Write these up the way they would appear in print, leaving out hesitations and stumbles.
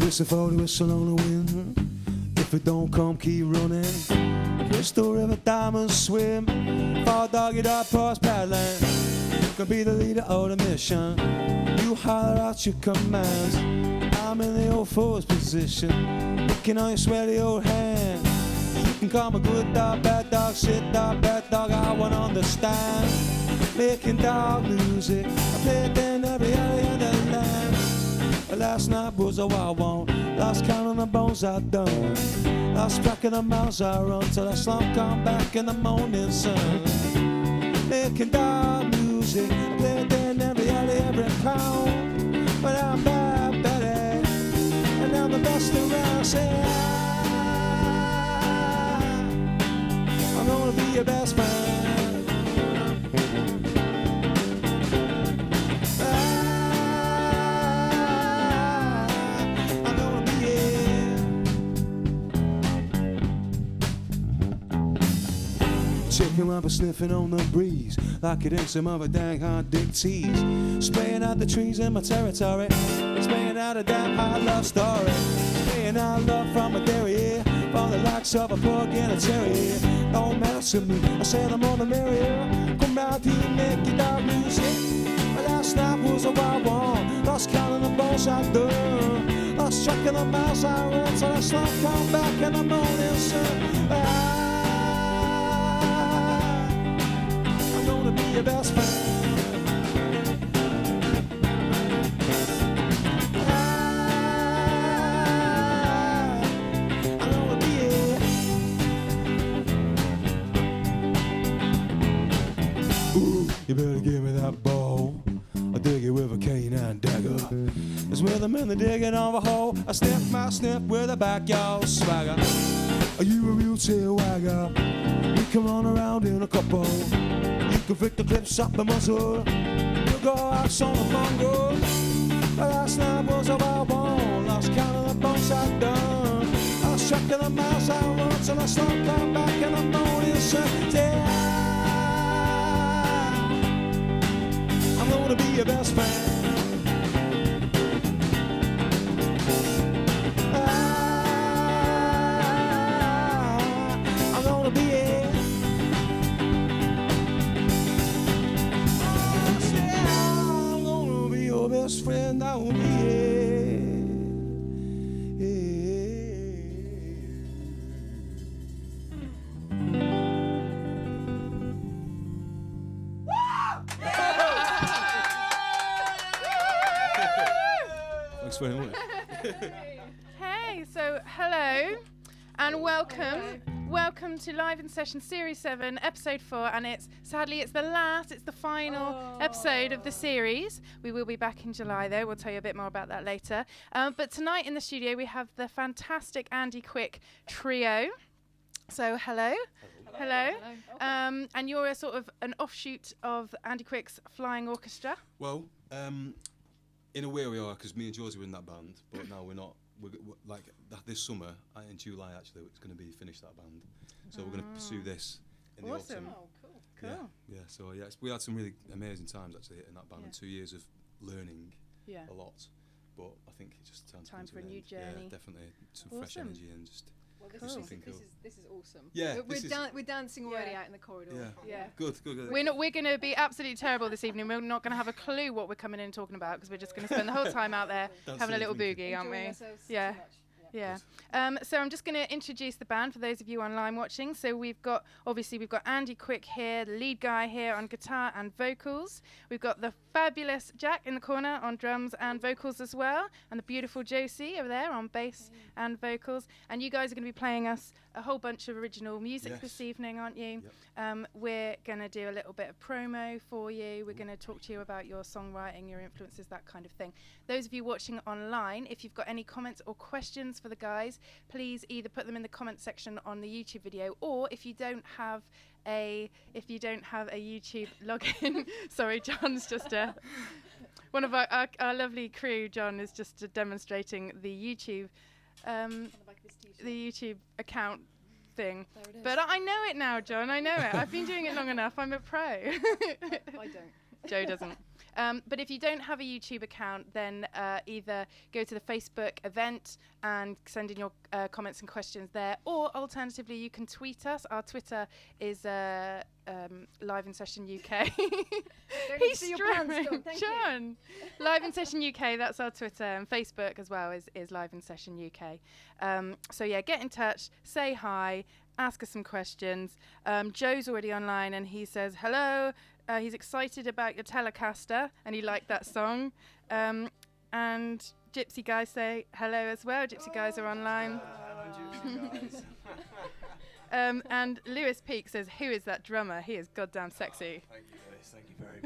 Whistle for the whistle on the wind. If it don't come, keep running. Crystal River diamonds swim. Far doggy dog past paddling. You can be the leader of the mission. You holler out your commands. I'm in the old force position. Looking on your sweaty old hand. You can call me good dog, bad dog, shit dog, bad dog, I won't understand. Making dog music, I played in every area of the land. Last night was a wild one, lost count on the bones I've done. Lost track of the miles I run till I slump come back in the morning sun. Making dog music, I played in every alley, every pound. But I'm bad, Betty, and I'm the best around. Say I'm gonna be your best friend. I'm gonna be it. Chicken rubber sniffing on the breeze, like it in some other dang hard dick tease. Spraying out the trees in my territory, spraying out a damn hard love story. Spraying out love from a dairy, from the likes of a pork and a cherry. Don't matter to me, I say the more the merrier. Come out here and make your dog music. But last night was a wild one, lost count of the bones I've done. Lost track of the miles I run till I slump come back in the morning sun. I'm gonna be your best friend. You better give me that bow. I dig it with a canine dagger. It's with them in the digging of a hole. I sniff my sniff with a backyard swagger. Are you a real tail wagger? We can run around in a couple. You can pick the clips up the muzzle. We'll go out on the fungo. But last night was a wild one. Lost count of the bones I've done. Lost track of the miles I run till I slump come back in the morning sun. Yeah. I'm gonna be your best friend. I'm gonna be it. I'm gonna be your best friend. I will be it. Thanks very much. Hey, so hello and welcome. Welcome to Live in Session Series 7, Episode 4, and it's the final episode of the series. We will be back in July though, we'll tell you a bit more about that later. But tonight in the studio we have the fantastic Andy Quick trio. So hello. And you're a sort of an offshoot of Andy Quick's Flying Orchestra. Well, in a way we are, because me and Josie were in that band, but now we're not. We're like this summer, in July actually, it's going to be finished, that band. So we're going to pursue this in the autumn. Oh, cool. Yeah. So we had some really amazing times actually in that band, and 2 years of learning a lot. But I think it just time for a new journey. Yeah, definitely some fresh energy and just. Well, this is awesome. Yeah, we're dancing already out in the corridor. Yeah. Good. We're going to be absolutely terrible this evening. We're not going to have a clue what we're coming in talking about because we're just going to spend the whole time out there having a little boogie, aren't we? Yeah. So I'm just going to introduce the band for those of you online watching. So we've got Andy Quick here, the lead guy here on guitar and vocals. We've got the fabulous Jack in the corner on drums and vocals as well, and the beautiful Josie over there on bass and vocals. And you guys are going to be playing us a whole bunch of original music this evening, aren't you? Yep. We're going to do a little bit of promo for you. We're going to talk to you about your songwriting, your influences, that kind of thing. Those of you watching online, if you've got any comments or questions for the guys, please either put them in the comment section on the YouTube video, or if you don't have a YouTube login, sorry, John's just one of our lovely crew. John is just demonstrating the YouTube account thing. But I know it now, John. I know it. I've been doing it long enough. I'm a pro. I don't. Joe doesn't. But if you don't have a YouTube account, then either go to the Facebook event and send in your comments and questions there, or alternatively, you can tweet us. Our Twitter is Live in Session UK. He's strumming. John. Live in Session UK, that's our Twitter, and Facebook as well is Live in Session UK. So yeah, get in touch, say hi, ask us some questions. Joe's already online and he says hello. He's excited about your Telecaster and he liked that song. And Gypsy guys say hello as well. Gypsy guys are online. Hello, Gypsy guys. And Lewis Peake says, who is that drummer? He is goddamn sexy. Thank you, Lewis. Thank you very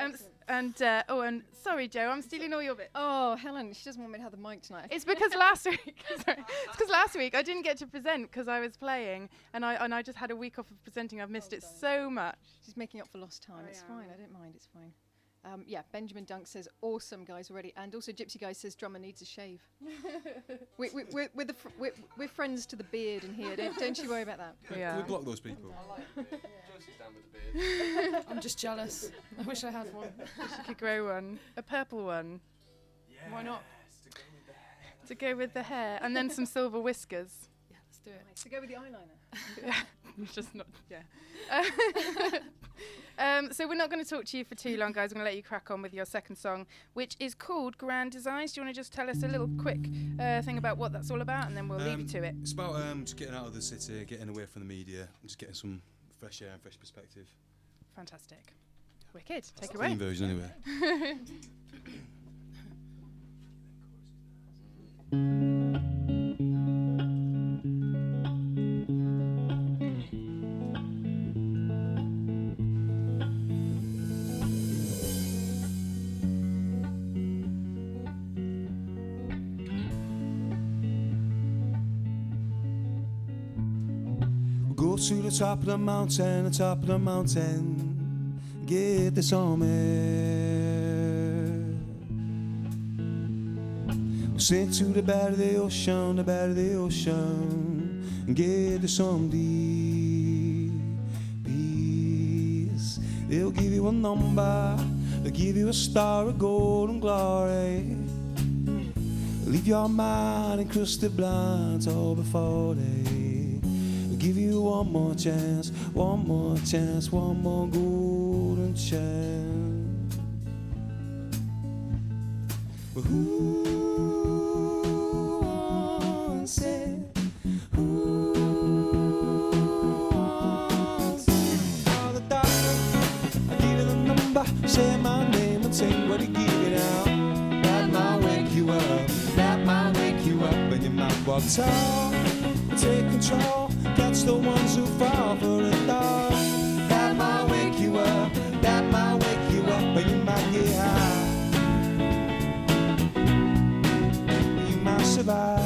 much. And sorry, Joe, I'm stealing all your bits. Oh, Helen, she doesn't want me to have the mic tonight. It's because last week, last week I didn't get to present because I was playing, and I just had a week off of presenting. I've missed it so much. She's making up for lost time. It's fine. I don't mind. It's fine. Yeah, Benjamin Dunk says, awesome, guys, already. And also Gypsy Guy says, drummer needs a shave. We're friends to the beard in here. Don't you worry about that. Yeah. Can we block those people? I like the beard. Josie's down with the beard. I'm just jealous. I wish I had one. She could grow one, a purple one. Yeah. Why not? To go with the hair, and then some silver whiskers. Yeah, let's do it. To go with the eyeliner. Just not, yeah. So we're not going to talk to you for too long, guys. I'm going to let you crack on with your second song, which is called Grand Designs. Do you want to just tell us a little quick thing about what that's all about, and then we'll leave you to it? It's about just getting out of the city, getting away from the media, and just getting some fresh air and fresh perspective. Fantastic. Wicked. Take it Clean away. version, anyway. Go to the top of the mountain, get this on me. We'll sink to the bed of the ocean, and get this on deep peace. They'll give you a number, they'll give you a star of golden glory. Leave your mind encrusted blind all before they give you one more chance, one more chance, one more golden chance. Well, who wants it? Who wants it? Call the doctor, I give you the number, say my name and take what you give it out. That might wake you up, that might wake you up, and you might walk tall, take control. Catch the ones who fall for it all. That might wake you up, that might wake you up, but you might get high. You might survive.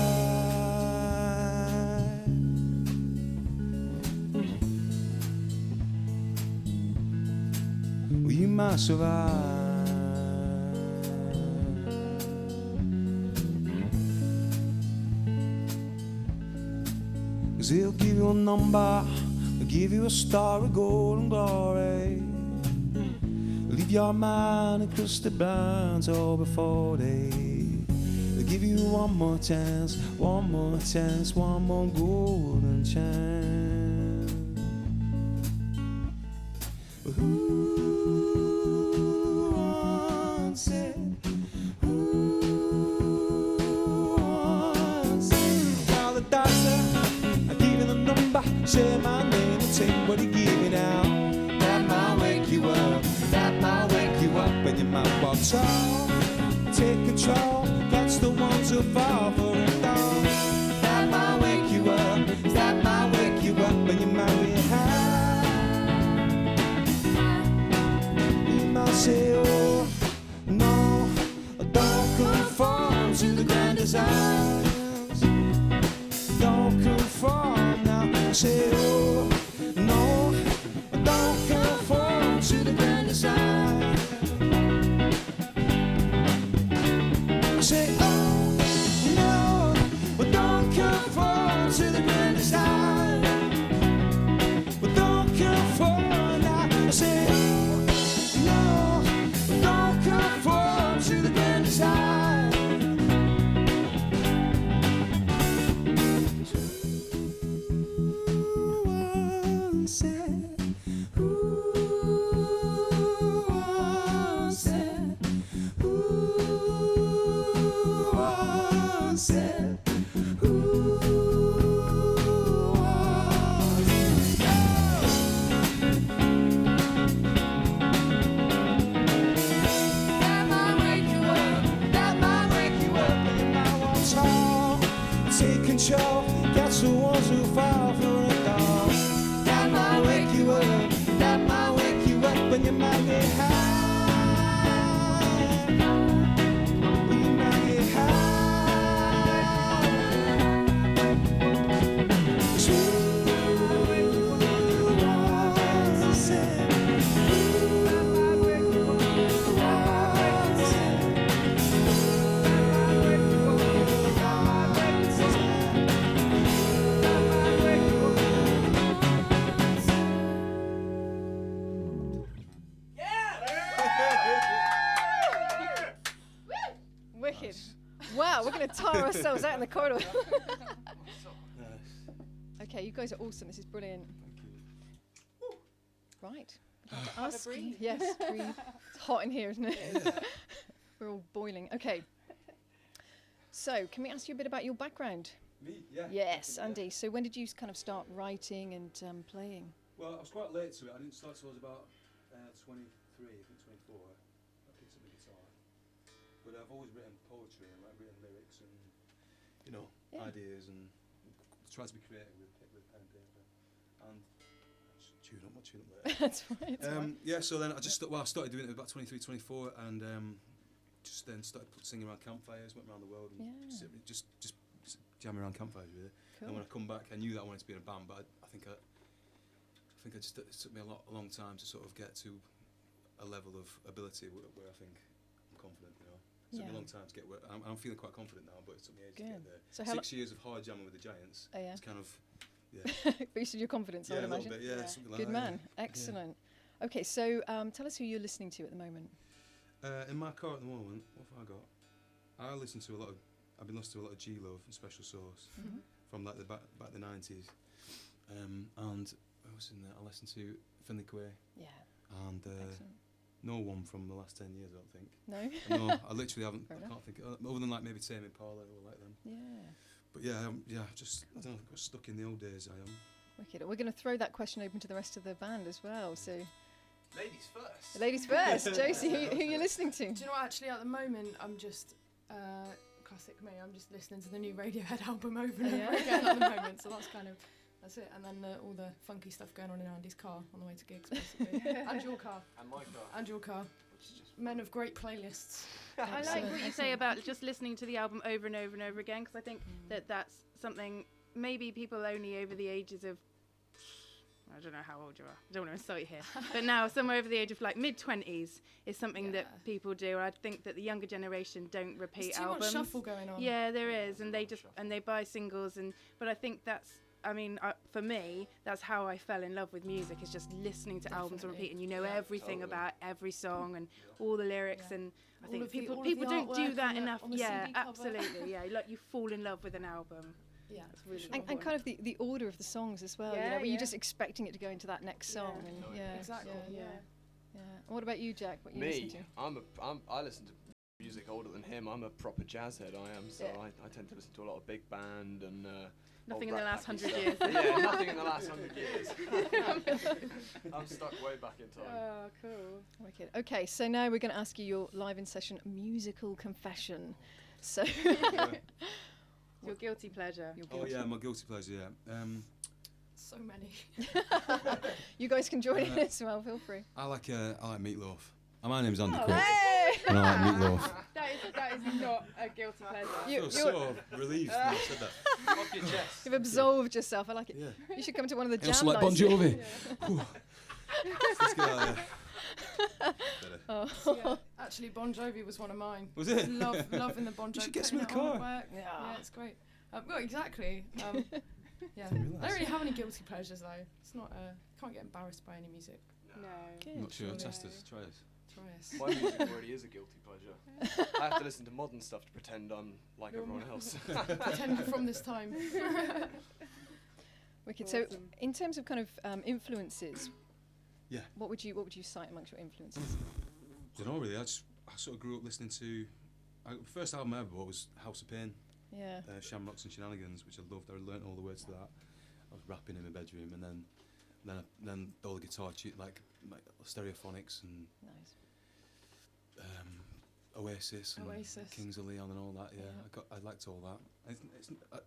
Well, you might survive. 'Cause he'll give you a number, he'll give you a star of golden glory. Leave your mind encrusted blind all before they'll give you one more chance, one more chance, one more golden chance. But who wants it? Who wants it? Call the doctor, say my name and take what you give it out. That might wake you up, that might wake you up, and you might walk tall, take control, catch the ones who fall for it all. That might wake you up, that might wake you up, and you might be high. You might say, oh, no, don't conform to the grand designs. Don't conform now. Say, oh, no, don't conform to the grand design. Say, oh, no, don't conform to the grand design. Don't conform now. Say, oh, reach off, catch the ones who fall through the door. That might wake you up, that might wake you up, and you might get high. You might get high. Wicked. Wow, we're going to tire ourselves out in the corridor. Okay, you guys are awesome. This is brilliant. Right. Have a breathe. Yes, breathe. It's hot in here, isn't it? We're all boiling. Okay. So, can we ask you a bit about your background? Me? Yeah. Yes, Andy. So, when did you kind of start writing and playing? Well, I was quite late to it. I didn't start till I was about 23, I think 24. I picked up the guitar. But I've always written poetry and like written lyrics and, you know, ideas and tried to be creative with pen and paper. And chewing up later. That's right. Yeah, so then I started doing it about 23, 24 and just then started singing around campfires, went around the world and just jamming around campfires really. Cool. And when I come back, I knew that I wanted to be in a band, but I think it took me a long time to sort of get to a level of ability where I think I'm confident, you know. It took me a long time to get where I'm feeling quite confident now, but it took me ages to get there. So 6 years of hard jamming with the Giants. Oh, yeah. It's kind of boosted your confidence, I would imagine. A little bit, something like Good that. man. Excellent. Okay, so tell us who you're listening to at the moment. In my car at the moment, what have I got? I've been listening to a lot of G Love and Special Sauce from like the back the 90s. And what was in there? I listened to Finley Quay. Yeah. And no one from the last 10 years, I don't think. No? No, I literally haven't. I can't think. Other than like maybe Tame Impala or like them. Yeah. But I don't know, got stuck in the old days. I am. Wicked. We're going to throw that question open to the rest of the band as well. So, Ladies first. ladies first. Josie, who are you listening to? Do you know what? Actually, at the moment, I'm just classic me. I'm just listening to the new Radiohead album over and over again at the moment. So that's it. And then all the funky stuff going on in Andy's car on the way to gigs, basically. And your car. And my car. And your car. Men of great playlists. I like what you say about just listening to the album over and over and over again, because I think that's something maybe people only over the ages of, I don't know how old you are, I don't want to insult you here, but now somewhere over the age of like mid-20s is something that people do. I think that the younger generation don't repeat There's too albums. much shuffle going on. Yeah, there is, and they buy singles, but I think that's, for me, that's how I fell in love with music, is just listening to albums on repeat, and you know everything about every song and all the lyrics, and I think people don't do that enough. Yeah, absolutely. Yeah, like you fall in love with an album. Yeah, that's really and kind of the order of the songs as well. Yeah, you know, where you're just expecting it to go into that next song. And exactly. Yeah. And what about you, Jack? What you listen to? I listen to music older than him. I'm a proper jazz head. I am. So I tend to listen to a lot of big band and. Nothing in the last 100 years. Yeah, nothing in the last 100 years. I'm stuck way back in time. Oh, cool. Wicked. Okay, so now we're going to ask you your live in session musical confession. So. Your guilty pleasure. My guilty pleasure. Yeah. So many. You guys can join in as well. Feel free. I like meatloaf. My name's Andy Quick. Hey! And I like meatloaf. That is not a guilty pleasure. I feel so relieved when you said that. Off your chest. You've absolved yourself. I like it. Yeah. You should come to one of the And jam also like nights. Bon Jovi. Let's get out of here. Yeah, actually, Bon Jovi was one of mine. Was it? Loving the Bon Jovi. You should get some in the putting it on car. at work. Yeah, it's great. Well, exactly. Yeah. I Didn't realise. don't really have any guilty pleasures though. It's not. Can't get embarrassed by any music. No. Good. Not sure. Surely. Test us. Try us. Try us. My music already is a guilty pleasure. I have to listen to modern stuff to pretend I'm like everyone else. Pretend from this time. Wicked. Awesome. So, in terms of kind of influences, Yeah. what would you cite amongst your influences? I don't know really. I sort of grew up listening to. First album I ever bought was House of Pain. Yeah. Shamrocks and Shenanigans, which I loved. I learnt all the words to that. I was rapping in my bedroom, and then all the guitar like stereophonics and Nice. Oasis and Oasis. Kings of Leon and all that. Yeah, I liked all that.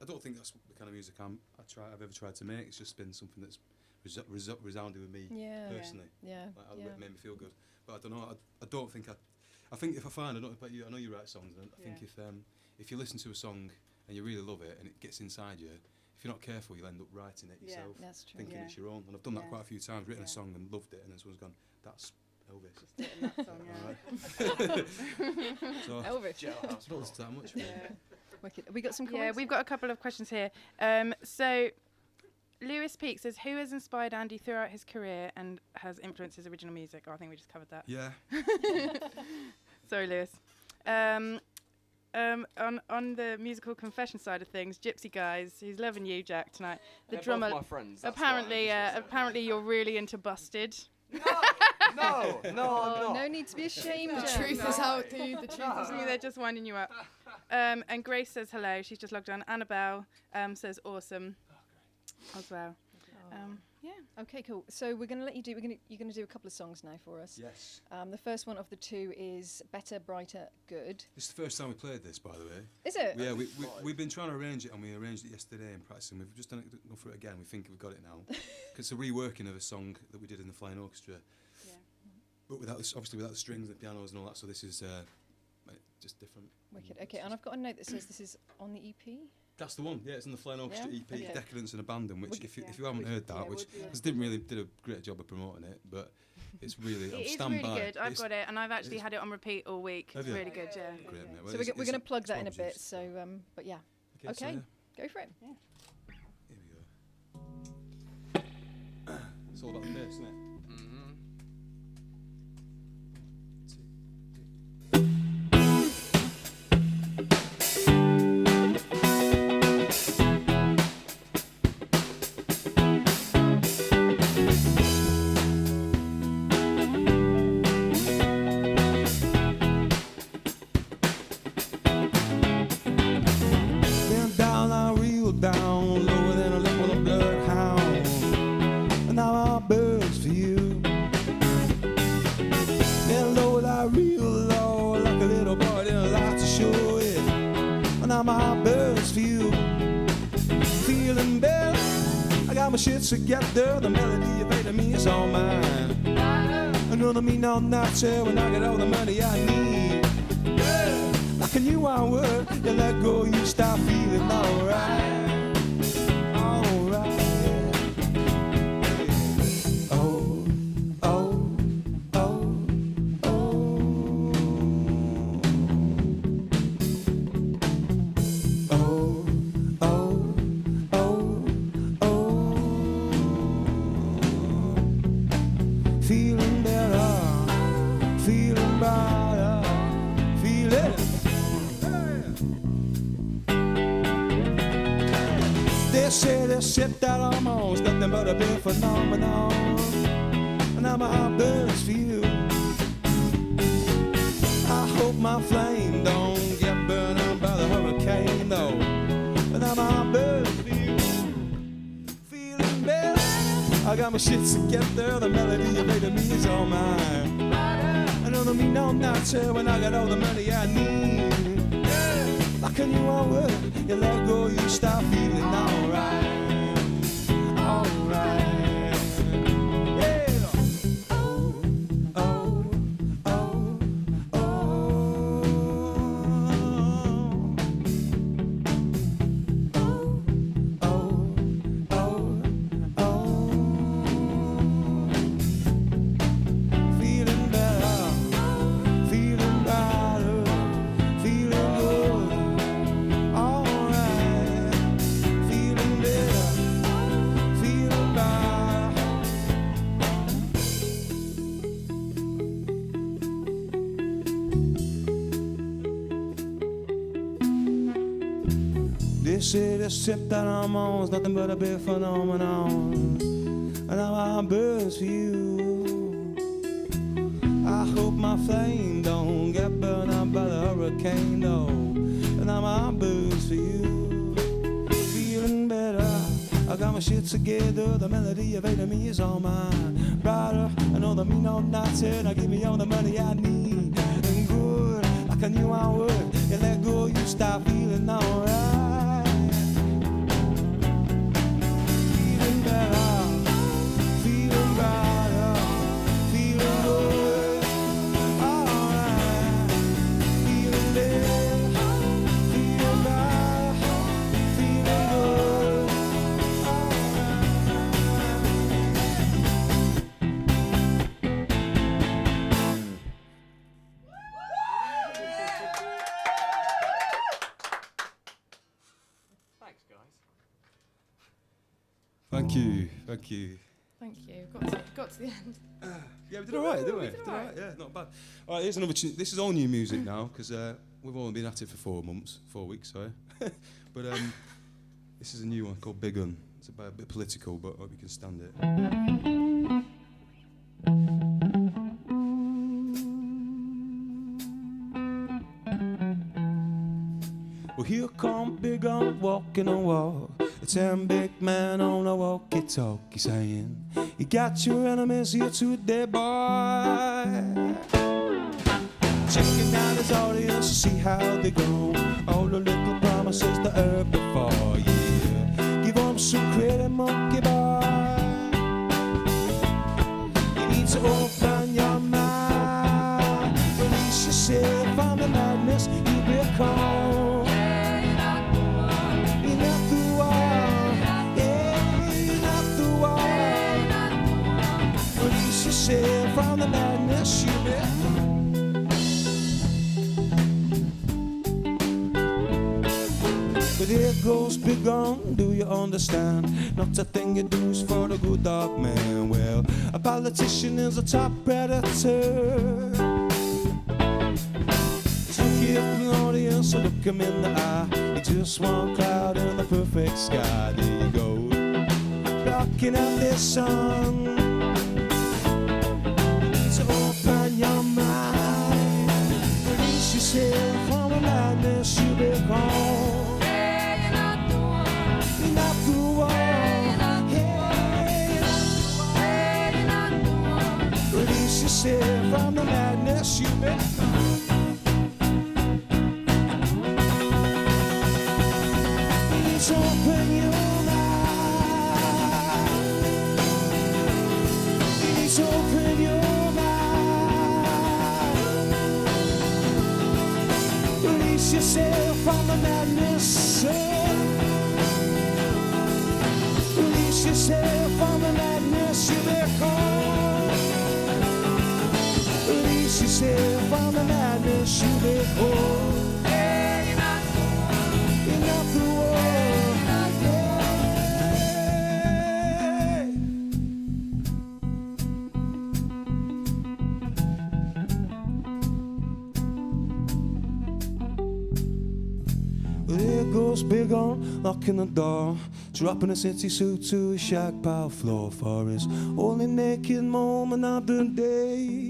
I don't think that's the kind of music I've ever tried to make. It's just been something that's resounded with me personally. Yeah. It made me feel good. But I don't know. I don't think I think if I find, I don't know about you, I know you write songs, and I think if you listen to a song and you really love it and it gets inside you, if you're not careful, you'll end up writing it yourself, that's true. thinking it's your own. And I've done that quite a few times, written a song and loved it, and then someone's gone, that's Elvis. Just hitting that song, So Elvis. I don't listen to that much. Really. Wicked. Have we got some Yeah, comments? we've got a couple of questions here. So Lewis Peake says, who has inspired Andy throughout his career and has influenced his original music? Oh, I think we just covered that. Yeah. Sorry, Lewis. On the musical confession side of things, Gypsy Guys, he's loving you, Jack, tonight. The They're drummer. both my friends. That's why I'm just Apparently you're really into Busted. No, I'm not. No need to be ashamed. The Jen. truth is out, dude. The truth is out. They're just winding you up. And Grace says hello. She's just logged on. Annabelle says awesome as well. Yeah. Okay, cool. So we're going to let you do. You're going to do a couple of songs now for us. Yes. The first one of the two is Better, Brighter, Good. This is the first time we played this, by the way. Is it? Yeah, we've been trying to arrange it, and we arranged it yesterday in practice, and we've just done for it again. We think we've got it now. 'Cause it's a reworking of a song that we did in the Flying Orchestra. Yeah. But without the strings, the pianos, and all that. So this is just different. Wicked. Okay, and I've got a note that says this is on the EP. That's the one. Yeah, it's in the Flying Orchestra Yeah? EP, Okay. Decadence and Abandon. Which, Wicked. if you haven't heard that, which because did a great job of promoting it, but it's really It is stand really by. good. I've It's got it, and I've actually it's- had it on repeat all week. Have It's you? really good, yeah. Great, mate. Well, So we're it's- going to plug it's that in a well bit. produced. So, but yeah, so, okay, yeah, go for it. here we go. It's all about the bass, isn't it? Mm-hmm. Been down, I reel down, lower than a lip with a bloodhound. And now I buzz for you. Been low, I reel low, like a little boy, didn't like to show it. And now I buzz for you. Feeling better, I got my shit together. The melody of it me is all mine. Another me no not say when I get all the money I need. Like a new I would, you let go, you start feeling alright. Alright. Oh, oh, oh, oh. Oh, oh, oh, oh. Feeling better, feeling brighter, feeling. They say this shit that I'm on's nothing but a big phenomenon. And now my heart burns for you. I hope my flame don't get burned out by the hurricane though. And now my heart burns for you. Feeling better, I got my shit together. The melody of it to me is all mine. I know the me no not say when I got all the money I need. Like a new I would, you let go, you start feeling alright. Alright. Yeah. Oh, oh, oh, oh. Oh, oh, oh, oh. Feeling better, feeling brighter, feeling good. Alright, feeling better, feeling brighter. This is the ship that I'm on, it's nothing but a big phenomenon. And now I buzz for you. I hope my flame don't get burned out by the hurricane though. And now I buzz for you. Feeling better, I got my shit together. The melody of it to me is all mine. Brighter, I know the me no not it. I give me all the money I need. And good, like and you aren't worth. You let go, you start feeling alright. Feeling better, feeling brighter, feeling good. Alright, feeling better, feeling brighter, feeling good. Thanks, guys. Thank you, thank you. Thank you. Got to the end. Yeah, we did all right, didn't we? We did all right. Yeah, not bad. All right, here's another tune. This is all new music now, because we've only been at it for 4 weeks, sorry. But this is a new one called Big Un. It's a bit political, but I hope you can stand it. Well, here come Big Un walking a walk. The 10 big man on a walkie-talkie saying, you got your enemies here today, boy. Checking out his audience to see how they go. All the little promises they heard before, yeah. Give them some credit, monkey boy. You need to open your mind. Release yourself from the madness you become. From the madness you But here goes Big Un, do you understand? Not a thing you do is for the good dog man. Well, a politician is a top predator. Just look at the audience and look him in the eye. It's just one cloud in the perfect sky. There you go, blocking out this sun. Open your mind, release yourself from the madness you become. Yeah, you're not the one. You're not the one. Yeah, you're not the one. Release yourself from the madness you become. Please open your mind. Please open your mind. Release yourself from the madness. Release yourself from the madness you become. Release yourself from the madness you become. Yeah, you're not the one. You're not the one. There goes Big Un, knocking the door, dropping a city suit to a shag pile floor for his only naked moment of the day.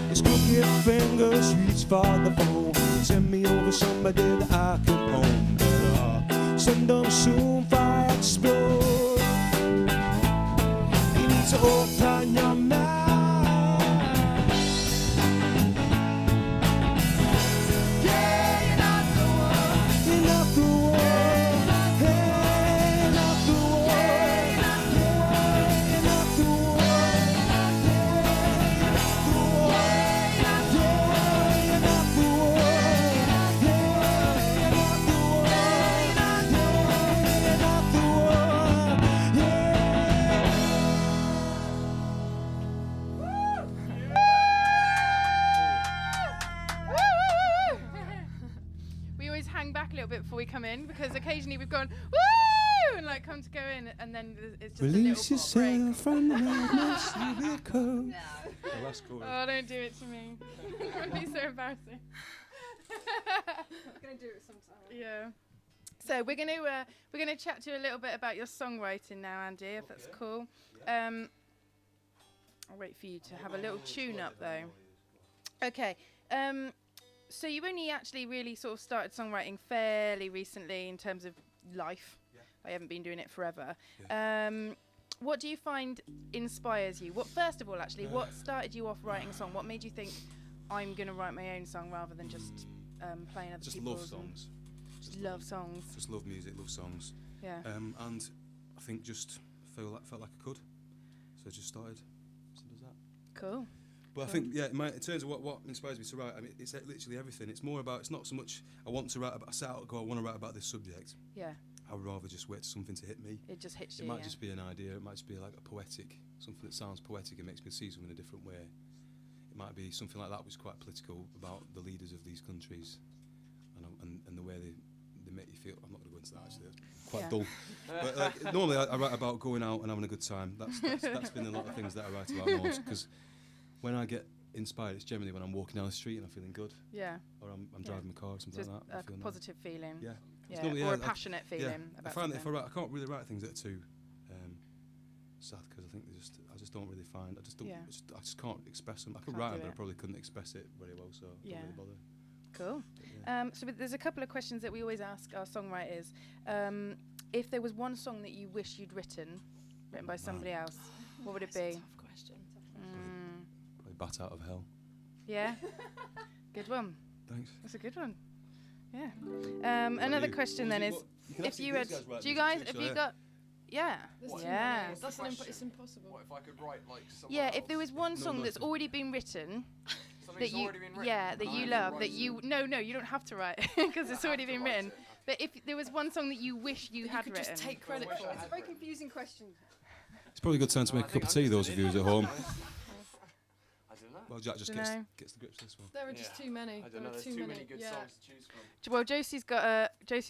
His crooked fingers reach for the phone. Send me over somebody that I can own. Better send them soon for I explode. You need to open your mind. Before we come in, because occasionally we've gone woo and like come to go in, and then it's just Release a little break. yourself from the madness you become. No. Oh, that's cool. Oh, don't do it to me. It would be so embarrassing. I'm gonna do it sometime. Yeah. So we're gonna chat to you a little bit about your songwriting now, Andy, if that's cool. I'll wait for you to have a little tune up though. Okay. So you only actually really sort of started songwriting fairly recently in terms of life. Yeah. I haven't been doing it forever. Yeah. What do you find inspires you? What, first of all, actually, what started you off writing a song? What made you think, I'm going to write my own song rather than just playing other Just people's. love songs. Just love songs. Just love music, love songs. Yeah. And I think just felt like I could, so I just started. Simple as that. Cool. But I think, in terms of what inspires me to write, I mean, it's literally everything. It's more about, it's not so much I want to write about, I set out, I want to write about this subject. Yeah. I would rather just wait for something to hit me. It just hits you. It might just be an idea, it might just be like a poetic, something that sounds poetic and makes me see something in a different way. It might be something like that which is quite political about the leaders of these countries and the way they make you feel. I'm not going to go into that actually, that's quite dull. But normally I write about going out and having a good time. That's been a lot of things that I write about most, because when I get inspired, it's generally when I'm walking down the street and I'm feeling good. Yeah. Or I'm driving my car or something So like that. a positive feeling. Yeah. Yeah. Or a passionate feeling I about find that something. if I can't really write things that are too sad, because I think I just don't really find, I just can't express them. I could write them, but I probably couldn't express it very well, so I don't really bother. Cool. Yeah. So there's a couple of questions that we always ask our songwriters. If there was one song that you wish you'd written by somebody else, what would it be? Tough question. Probably Bat Out of Hell. Yeah. Good one. Thanks. That's a good one. Yeah. Another question then is, if you had, do you guys, if you got, yeah, There's yeah. That's it's impossible. What if I could write like someone Yeah, else? if there was one song no, that's no. already been written, Something's that you, already been written, yeah, that and I you have to love, write that it. you, no, you don't have to write it because it's I already have to been write written. it. But if there was one song that you wish you You had could written, just take credit wish for I it. It's a very confusing question. It's probably a good time to make a cup of tea, those of you who's at home. I don't know. Well, Jack just Dunno. gets the grips to this one. There are just too many. I don't There know. are There's too many good songs to choose from. well, Josie's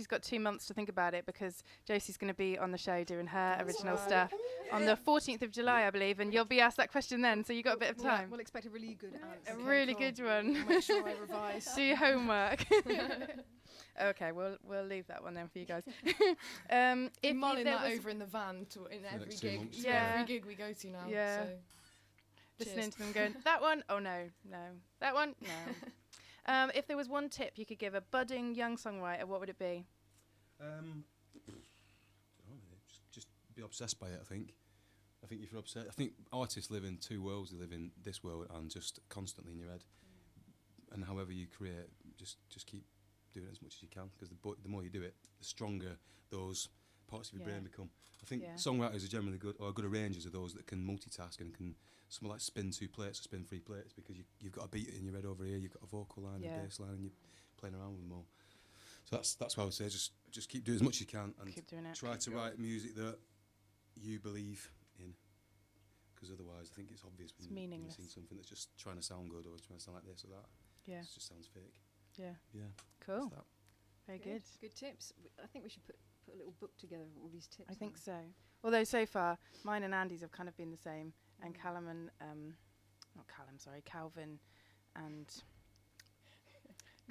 got 2 months to think about it because Josie's going to be on the show doing her original stuff on the 14th of July, I believe, and you'll be asked that question then, so you got a bit of Yeah, time. we'll expect a really good answer. A really good one. I'll make sure I revise. Do your homework. Okay, we'll leave that one then for you guys. If mulling there that was over in the van in every next 2 gig. months. Yeah. Every gig we go to now. Yeah. So. listening Cheers. to them going, that one, oh no, that one, no. If there was one tip you could give a budding young songwriter, what would it be? Just be obsessed by it. I think if you're obsessed, I think artists live in two worlds. They live in this world and just constantly in your head. And however you create, just keep doing it as much as you can, because the more you do it, the stronger those parts of your brain become. I think songwriters are generally good, or good arrangers are those that can multitask and can something like spin 2 plates or spin 3 plates, because you've got a beat in your head over here, you've got a vocal line, a bass line, and you're playing around with them all. So that's what I would say. Just keep doing as much as you can and Keep doing it. try to write music that you believe in, because otherwise I think it's obvious when you meaningless. sing something that's just trying to sound good or trying to sound like this or that. Yeah. It just sounds fake. Yeah. Yeah. Cool. That's that. Very good. Good tips. I think we should put a little book together of all these tips. I think so. Although so far, mine and Andy's have kind of been the same, and Calvin and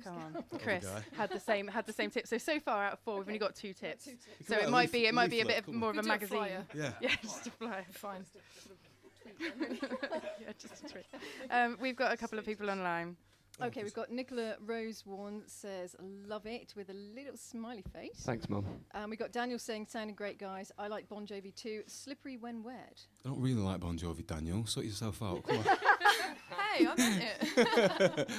come on, Chris had the same tips. So far out of 4, we've only got 2 tips. So it might be a bit of more of a magazine. Yeah. Yeah, just a flyer. Fine. Yeah, just a tweet. We've got a couple of people online. Okay, we've got Nicola Rosewarne says, love it, with a little smiley face. Thanks, Mum. We've got Daniel saying, sounding great, guys. I like Bon Jovi too. Slippery when wet. I don't really like Bon Jovi, Daniel. Sort yourself out. Come on. Hey, I meant it.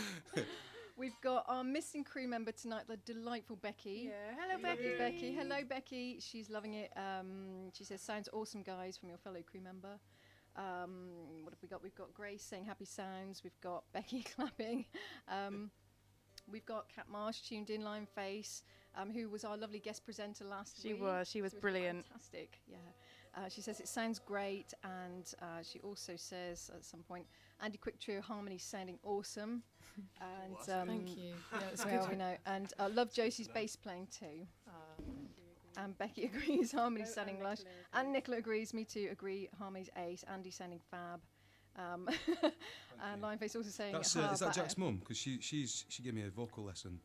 We've got our missing crew member tonight, the delightful Becky. Yeah, hello Lovely Becky. Hello, Becky. She's loving it. She says, sounds awesome, guys, from your fellow crew member. What have we got? We've got Grace saying happy sounds. We've got Becky clapping. We've got Kat Marsh tuned in, Lime Face, who was our lovely guest presenter last week. She was brilliant. Fantastic, yeah. She says it sounds great, and she also says at some point, Andy Quick Trio harmony sounding awesome. And Thank you. Yeah, it's well, good. we know. And love Josie's bass playing too. And Becky agrees, harmony's sounding lush. And Nicola agrees, me too, agree, harmony's ace. Andy sounding fab. And Limeface also saying, Is that Jack's mum? Because she gave me a vocal lesson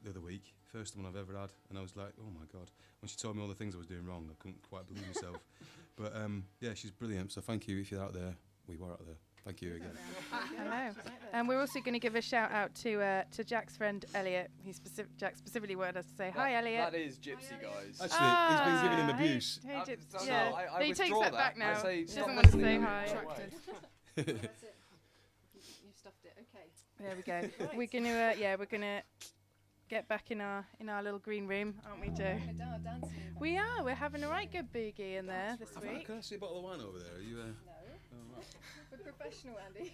the other week, first one I've ever had, and I was like, oh my god. When she told me all the things I was doing wrong, I couldn't quite believe myself. But yeah, she's brilliant. So thank you if you're out there. We were out there. Thank you again. Hello. And we're also going to give a shout out to Jack's friend Elliot. Jack specifically wanted us to say hi, Elliot. That is Gypsy, guys. Actually, he's been giving him abuse. Hey, Gypsy. No, Yeah. I He takes withdraw that back now. I say, He stop doesn't want to listening say to me. hi. Go away. That's it. You stuffed it. Okay. There we go. Right. We're gonna get back in our little green room, aren't we, Joe? Dancing. We are. We're having a right good boogie in there this week. Can I see a bottle of wine over there? Are you? No, Oh, right. we're professional, Andy.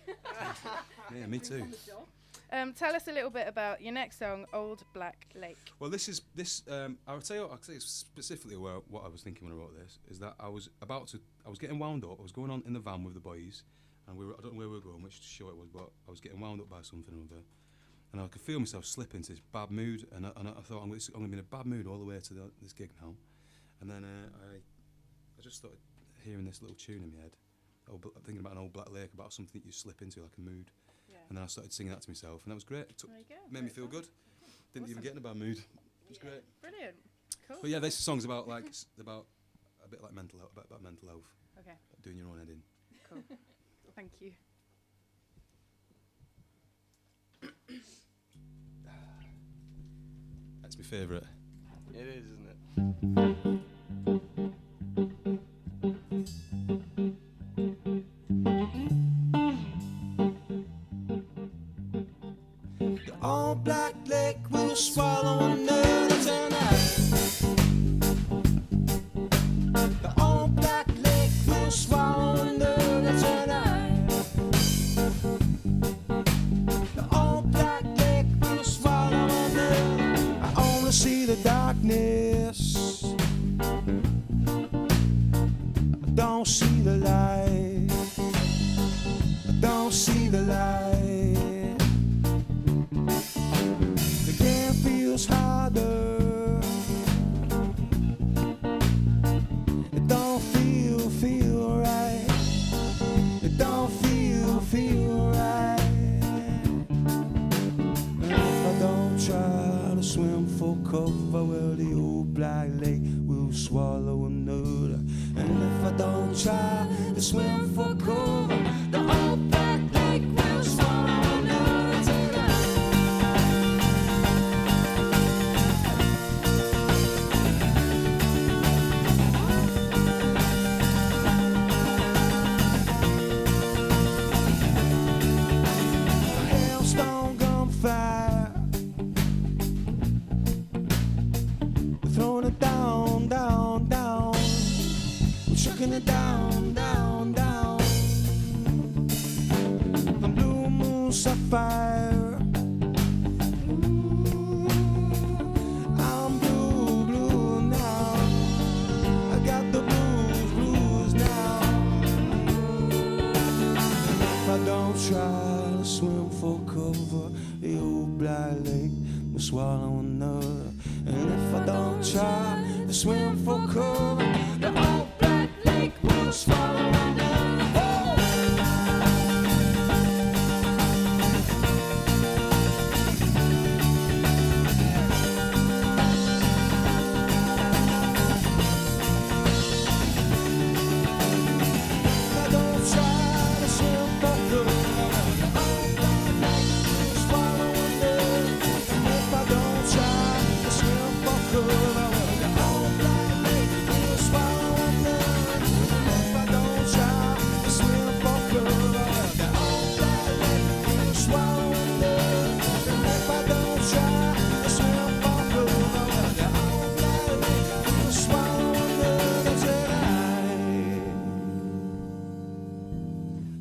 Yeah, me too. On the job. Tell us a little bit about your next song, Old Black Lake. Well, this. I'll tell you specifically what I was thinking when I wrote this is that I was getting wound up. I was going on in the van with the boys, and I don't know where we were going, which show it was, but I was getting wound up by something or other, and I could feel myself slip into this bad mood, and I thought I'm going to be in a bad mood all the way to this gig now, and then I just started hearing this little tune in my head, thinking about an old black lake, about something you slip into, like a mood. And then I started singing that to myself, and that was great. There you go. Made me feel good. Didn't even get in a bad mood. It was great. Brilliant. Cool. But yeah, this song's about about a bit like mental health, about mental health. Okay. Doing your own head in. Cool. Thank you. That's my favourite. It is, isn't it? The old black lake will swallow another tonight. The old black lake will swallow another tonight. The old black lake will swallow another. I only see the darkness. I don't see the light. I don't see the light. The game feels harder. It don't feel right. It don't feel right. And if I don't try to swim for cover, well, the old black lake will swallow another. And if I don't try to swim for cover, the old black lake will swallow another tonight. Hailstone gunfire, we're throwing it down, down, down. We're chucking it down, down, down. The blue moon sapphire. Ooh, I'm blue, blue now. I got the blues, blues now. If I don't try to swim for cover, the old black lake will swallow another. And if I don't try to swim for cover, the old black lake will swallow another. Oh! If I don't try to swim for cover, the old black lake will swallow another. And if I don't try to swim for cover, the old black lake will swallow another. And if I don't try to swim for cover, the old black lake will swallow another. And if I don't try to swim for cover, the old black lake will swallow another tonight.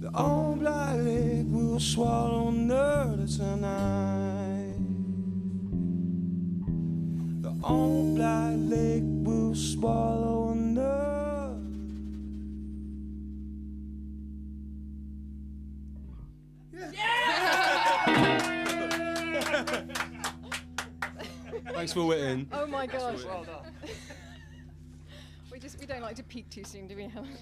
The old black lake will swallow another tonight. The old black lake will swallow another. Thanks for waiting. Oh my gosh. Well done. We don't like to peak too soon, do we, Helen?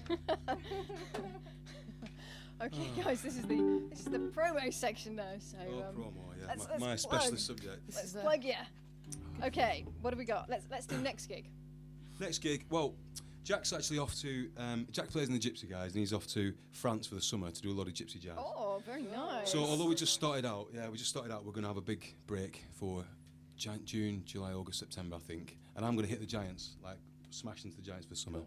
Okay, guys, this is the promo section now. So Promo, yeah. let's My plug. specialist subject. let's plug ya. Okay, what have we got? Let's do next gig. Next gig, well, Jack's actually off to, Jack plays in the Gypsy Guys, and he's off to France for the summer to do a lot of Gypsy jazz. Oh, very nice. So although we just started out, we're going to have a big break for June, July, August, September, I think. And I'm going to hit the Giants, like smash into the Giants for summer.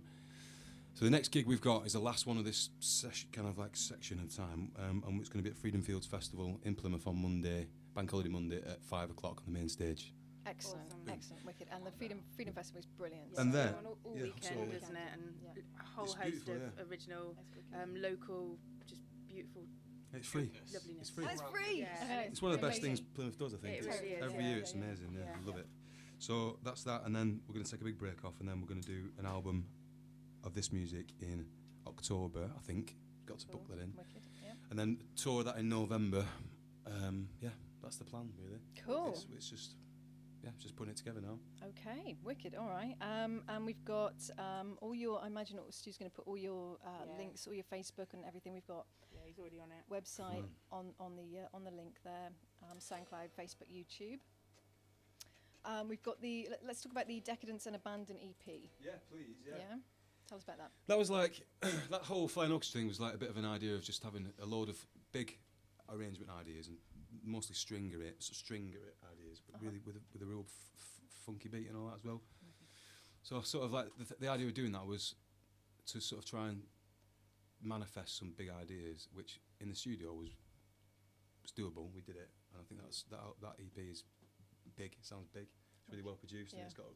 So the next gig we've got is the last one of this kind of like section of time, and it's going to be at Freedom Fields Festival in Plymouth on Monday, Bank Holiday Monday at 5 o'clock on the main stage. Excellent, excellent, wicked. And the Freedom Festival is brilliant. And then, all yeah, weekend, absolutely. isn't it? And a whole It's host beautiful, of yeah. original, local, just beautiful It's free. loveliness. It's free. And it's free. Yeah. It's one of the best Amazing. things Plymouth does, I think. It really is, Every yeah. year it's amazing, yeah, Yeah. I love it. So that's that, and then we're going to take a big break off, and then we're going to do an album of this music in October, I think. Got to book that in. Wicked, yeah. And then tour that in November. Yeah, that's the plan, really. Cool. It's just putting it together now. Okay, wicked. All right. And we've got all your. I imagine Stu's going to put all your links, all your Facebook and everything. We've got Yeah, he's already on it. website on the link there. SoundCloud, Facebook, YouTube. We've got the. Let's talk about the Decadence and Abandon EP. Yeah, please, Yeah. Tell us about that. That was like, that whole Flying Orchestra thing was like a bit of an idea of just having a load of big arrangement ideas and mostly stringer ideas, but really with a real funky beat and all that as well. So sort of like the idea of doing that was to sort of try and manifest some big ideas, which in the studio was doable. We did it, and I think that EP is big. It sounds big. It's really well produced, and it's got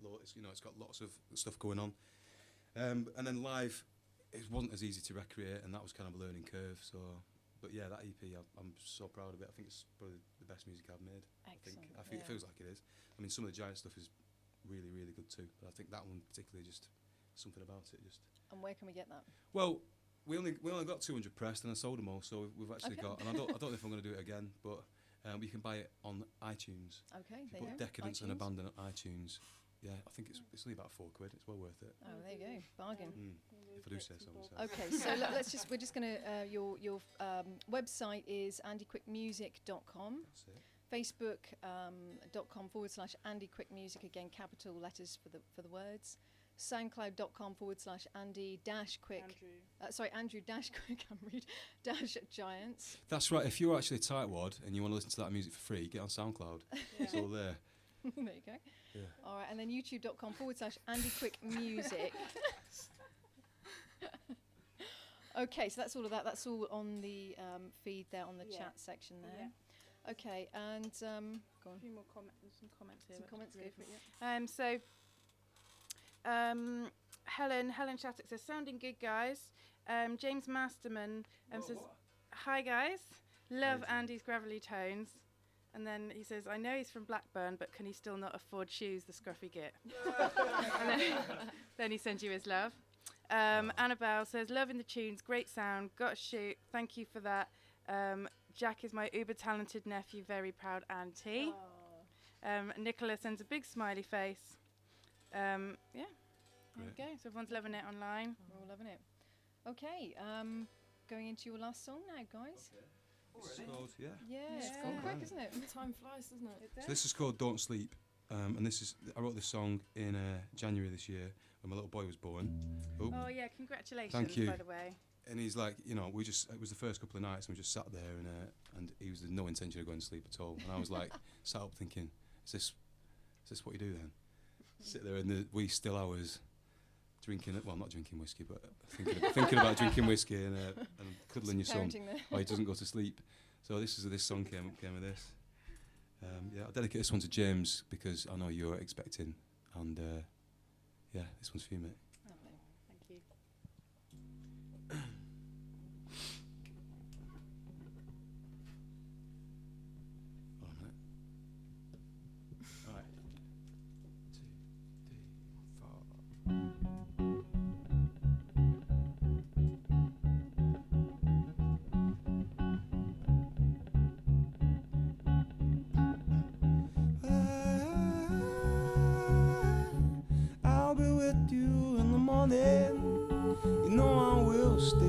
it's got lots of stuff going on. And then live, it wasn't as easy to recreate, and that was kind of a learning curve. So, but yeah, that EP, I'm so proud of it. I think it's probably the best music I've made. Excellent. I think it feels like it is. I mean, some of the Giant stuff is really, really good too, but I think that one particularly, just something about it. Just. And where can we get that? Well, we only got 200 pressed, and I sold them all. So we've actually got, and I don't know if I'm going to do it again, but you can buy it on iTunes. Okay, If there you you put go. Decadence and iTunes. Abandon at iTunes. Yeah, I think it's only about £4. It's well worth it. Oh, there you go. Bargain. If I do say so myself. Okay, so we're just going to, your website is andyquickmusic.com. That's it. Facebook.com/AndyQuickMusic, again, capital letters for the words. SoundCloud.com/Andy-Quick. Andrew-Quick, I'm rude, -Giants. That's right. If you're actually a tightwad and you want to listen to that music for free, get on SoundCloud. It's all there. There you go. Yeah. All right, and then youtube.com/AndyQuickMusic. Okay, so that's all of that. That's all on the feed there, on the chat section there. Okay, and go on. A few more some comments here. Some comments, go for it, Helen Shattuck says, sounding good, guys. James Masterman says, hi, guys. Love Andy's gravelly tones. And then he says, I know he's from Blackburn, but can he still not afford shoes, the scruffy git? And then he sends you his love. Annabelle says, loving the tunes, great sound, got to shoot, thank you for that. Jack is my uber-talented nephew, very proud auntie. Nicola sends a big smiley face. There you go. So everyone's loving it online. We're all loving it. Okay, going into your last song now, guys. It's called, Yeah, it's gone quick, isn't it? Time flies, doesn't it? So this is called Don't Sleep, and I wrote this song in January this year when my little boy was born. Oh yeah, congratulations, Thank you. by the way. And he's like, it was the first couple of nights, and we just sat there, and he was no intention of going to sleep at all. And I was like, sat up thinking, is this what you do then? Sit there in the wee still hours, not drinking whiskey, but thinking about drinking whiskey and cuddling your son while he doesn't go to sleep. So this song came with this. I dedicate this one to James because I know you're expecting, and this one's for you, mate. Lovely. Thank you. Hold on a minute. All right. 2, 3, 4. I'll be with you in the morning. You know I will stay.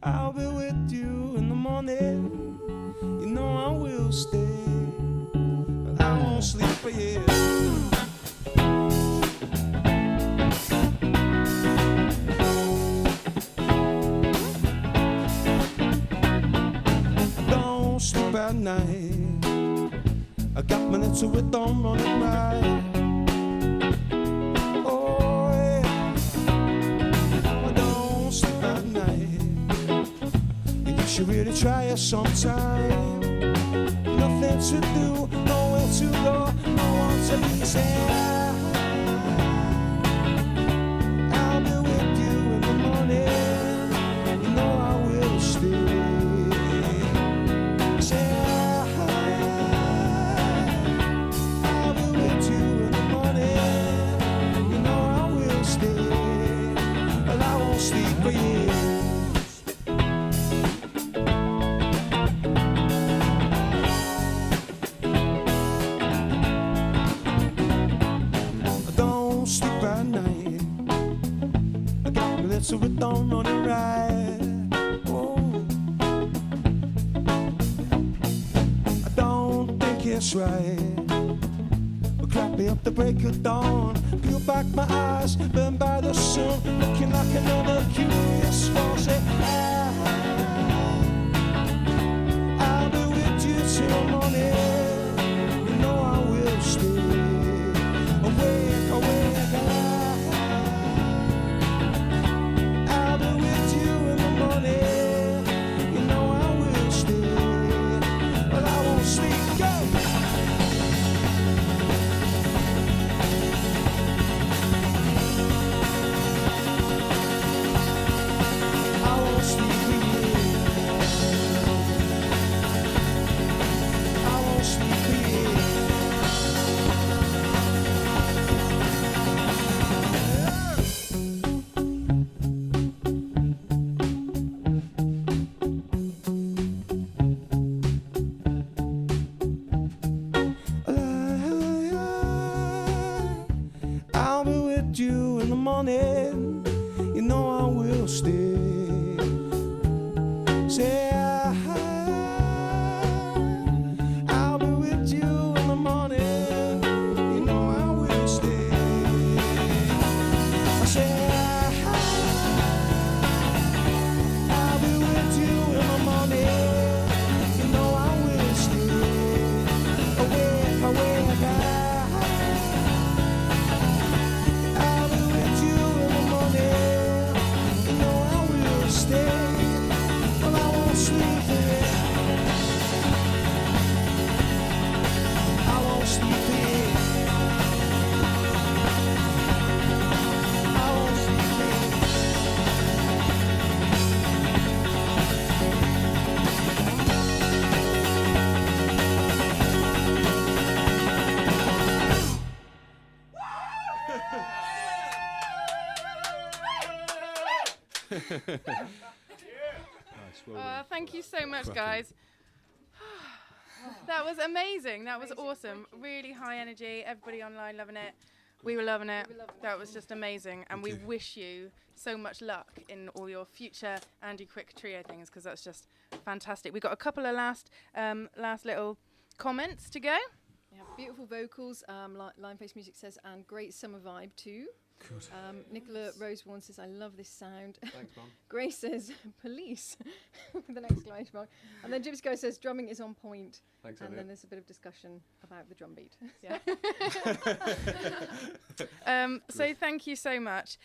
I'll be with you in the morning. You know I will stay. But I won't sleep for you. Don't sleep at night. I got my little rhythm running right. Oh yeah, I don't sleep at night. And you should really try it sometime. Nothing to do, nowhere to go, no one to be sad. I'll be with you in the morning. You know I will stay. Say I'll be with you in the morning. You know I will stay. But I won't sleep for years. So it don't run it right. Oh, I don't think it's right. But clap me up the break of dawn. Peel back my eyes, burned by the sun, looking like another curious fall. Say, I'll be with you till morning. You know I will stay. Awake, awake, awake. You in the morning, you know I will stay. Say I'll be with you in the morning, you know I will stay. I say I'll be with you in the morning, you know I will stay. Awake, awake, Thank you so much, guys. That was amazing. That was awesome. Really high energy. Everybody online loving it. We were loving it. That was just amazing. And we wish you so much luck in all your future Andy Quick trio things, because that's just fantastic. We've got a couple of last little comments to go. Yeah, beautiful vocals. Limeface Music says, and great summer vibe too. Nicola Rosewarne says, I love this sound. Thanks, Mum. Grace says, police, with an exclamation mark. And then Gypsy Guy says, drumming is on point. Thanks, and Elliot. then there's a bit of discussion about the drum beat. Yeah. So thank you so much.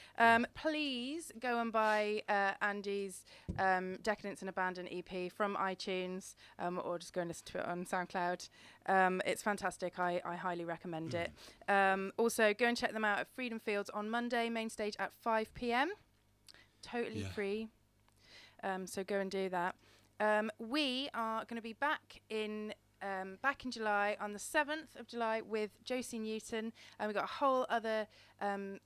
Please go and buy Andy's Decadence and Abandon EP from iTunes, or just go and listen to it on SoundCloud. It's fantastic. I highly recommend it. Also, go and check them out at Freedom Fields on Monday, main stage at 5 p.m. Totally free. So go and do that. We are going to be back in July, on the 7th of July, with Josie Newton, and we've got a whole other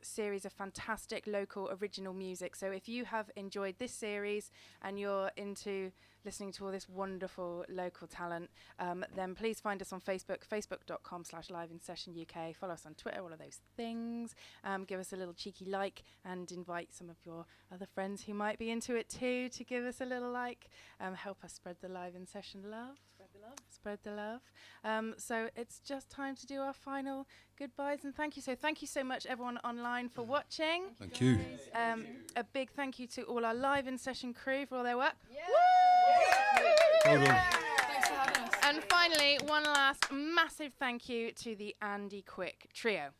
series of fantastic local original music. So if you have enjoyed this series and you're into listening to all this wonderful local talent, then please find us on Facebook, facebook.com/liveinsessionuk. Follow us on Twitter, all of those things. Give us a little cheeky like and invite some of your other friends who might be into it too to give us a little like. Help us spread the Live in Session love. Spread the love. So it's just time to do our final goodbyes and thank you. So thank you so much everyone online for watching. Thank you. A big thank you to all our Live in Session crew for all their work. Well done. Thanks for having us. And finally, one last massive thank you to the Andy Quick Trio.